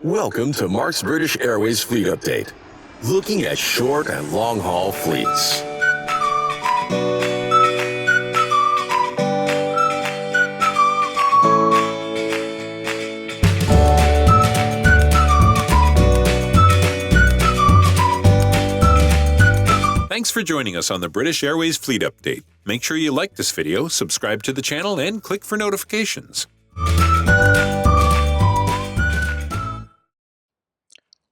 Welcome to Mark's British Airways Fleet Update, looking at short and long-haul fleets. Thanks for joining us on the British Airways Fleet Update. Make sure you like this video, subscribe to the channel, and click for notifications.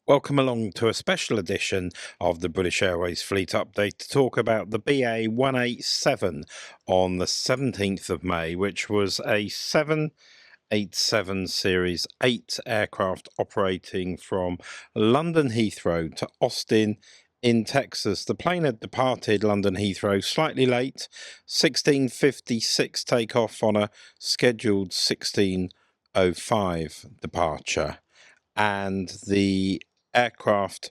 Welcome along to a special edition of the British Airways Fleet Update to talk about the BA187 on the 17th of May, which was a 787 Series 8 aircraft operating from London Heathrow to Austin in Texas. The plane had departed London Heathrow slightly late, 16:56 takeoff on a scheduled 16:05 departure, and the aircraft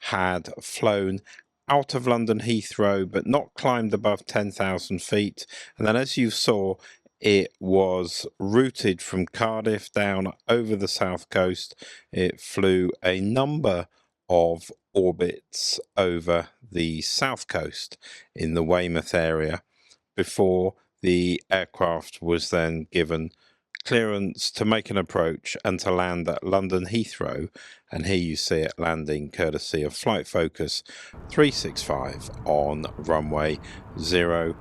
had flown out of London Heathrow but not climbed above 10,000 feet, and then, as you saw, it was routed from Cardiff down over the south coast. It flew a number of orbits over the south coast in the Weymouth area before the aircraft was then given clearance to make an approach and to land at London Heathrow, and here you see it landing courtesy of Flight Focus 365 on runway 09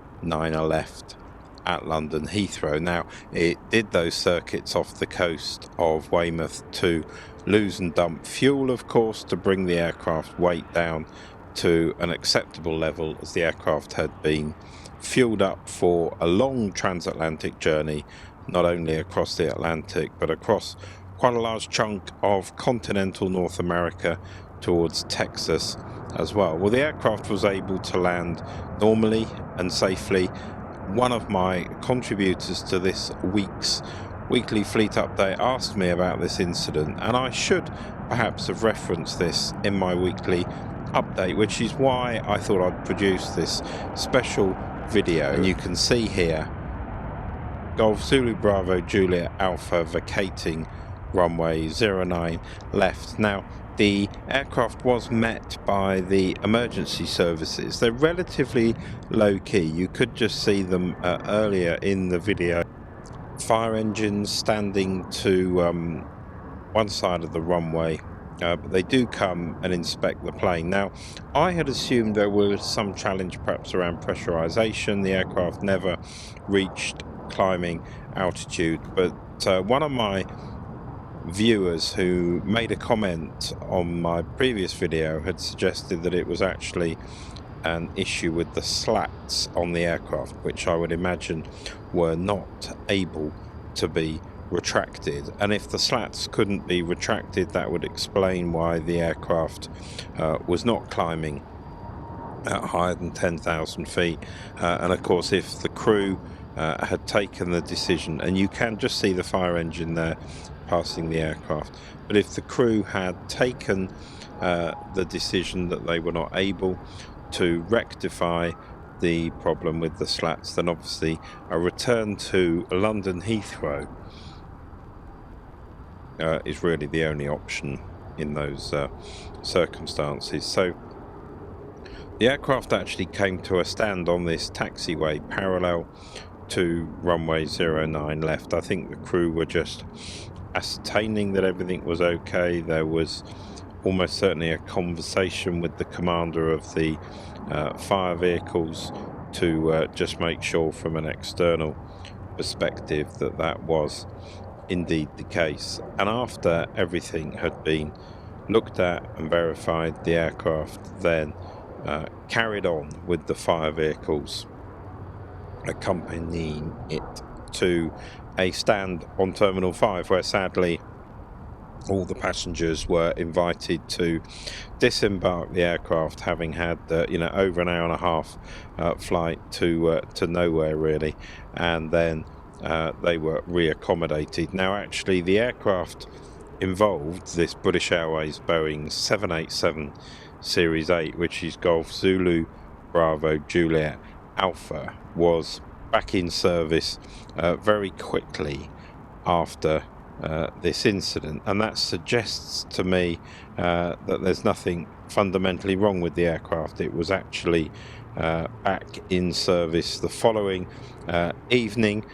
left at London Heathrow. Now, it did those circuits off the coast of Weymouth to lose and dump fuel, of course, to bring the aircraft weight down to an acceptable level, as the aircraft had been fueled up for a long transatlantic journey, not only across the Atlantic but across quite a large chunk of continental North America towards Texas as well. Well, the aircraft was able to land normally and safely. One of my contributors to this week's weekly fleet update asked me about this incident, and I should perhaps have referenced this in my weekly update, which is why I thought I'd produce this special video. And you can see here Golf Zulu Bravo Juliet Alpha vacating runway 09 left. Now, the aircraft was met by the emergency services. They're relatively low key. You could just see them earlier in the video. Fire engines standing to one side of the runway, but they do come and inspect the plane. Now, I had assumed there was some challenge perhaps around pressurization. The aircraft never reached climbing altitude, but one of my viewers who made a comment on my previous video had suggested that it was actually an issue with the slats on the aircraft, which I would imagine were not able to be retracted. And if the slats couldn't be retracted, that would explain why the aircraft was not climbing at higher than 10,000 feet. And of course, if the crew had taken the decision, and you can just see the fire engine there passing the aircraft, but if the crew had taken the decision that they were not able to rectify the problem with the slats, then obviously a return to London Heathrow is really the only option in those circumstances. So the aircraft actually came to a stand on this taxiway parallel to runway 09 left. I think the crew were just ascertaining that everything was okay. There was almost certainly a conversation with the commander of the fire vehicles to just make sure from an external perspective that that was indeed the case. And after everything had been looked at and verified, the aircraft then carried on with the fire vehicles accompanying it to a stand on Terminal 5, where sadly all the passengers were invited to disembark the aircraft, having had over an hour and a half flight to nowhere really, and then they were reaccommodated. Now, actually, the aircraft involved, this British Airways Boeing 787 Series 8, which is Golf Zulu Bravo Juliet Alpha, was back in service very quickly after this incident, and that suggests to me that there's nothing fundamentally wrong with the aircraft. It was actually back in service the following evening,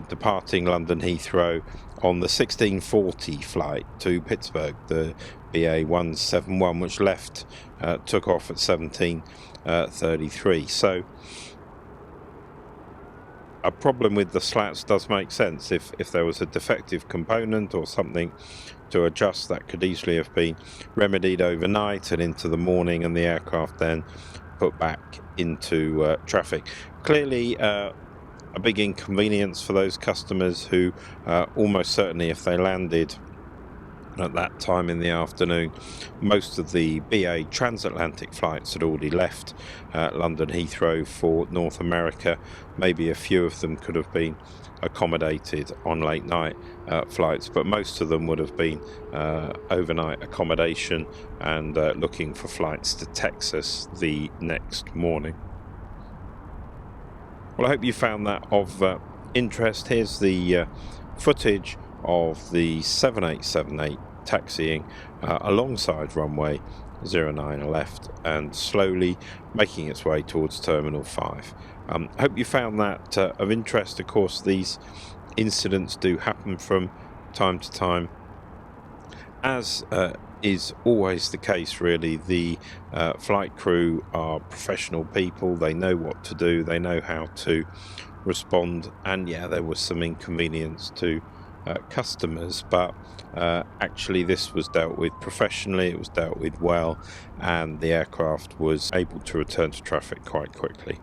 departing London Heathrow on the 1640 flight to Pittsburgh, the BA187, which took off at 17:33. So a problem with the slats does make sense. If there was a defective component or something to adjust, that could easily have been remedied overnight and into the morning, and the aircraft then put back into traffic. Clearly a big inconvenience for those customers who almost certainly, if they landed at that time in the afternoon, most of the BA transatlantic flights had already left London Heathrow for North America. Maybe a few of them could have been accommodated on late night flights, but most of them would have been overnight accommodation and looking for flights to Texas the next morning. Well, I hope you found that of interest. Here's the footage of the 7878 taxiing alongside runway 09 left and slowly making its way towards Terminal 5. I hope you found that of interest. Of course, these incidents do happen from time to time. As is always the case, really, the flight crew are professional people. They know what to do. They know how to respond. And yeah, there was some inconvenience to customers, but actually this was dealt with professionally, it was dealt with well, and the aircraft was able to return to traffic quite quickly.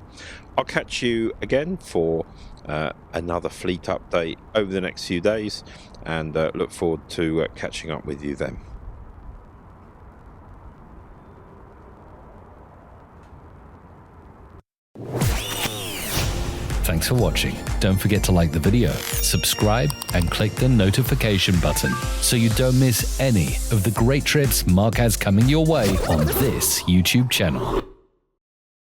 I'll catch you again for another fleet update over the next few days, and look forward to catching up with you then. Thanks for watching. Don't forget to like the video, subscribe, and click the notification button so you don't miss any of the great trips Mark has coming your way on this YouTube channel.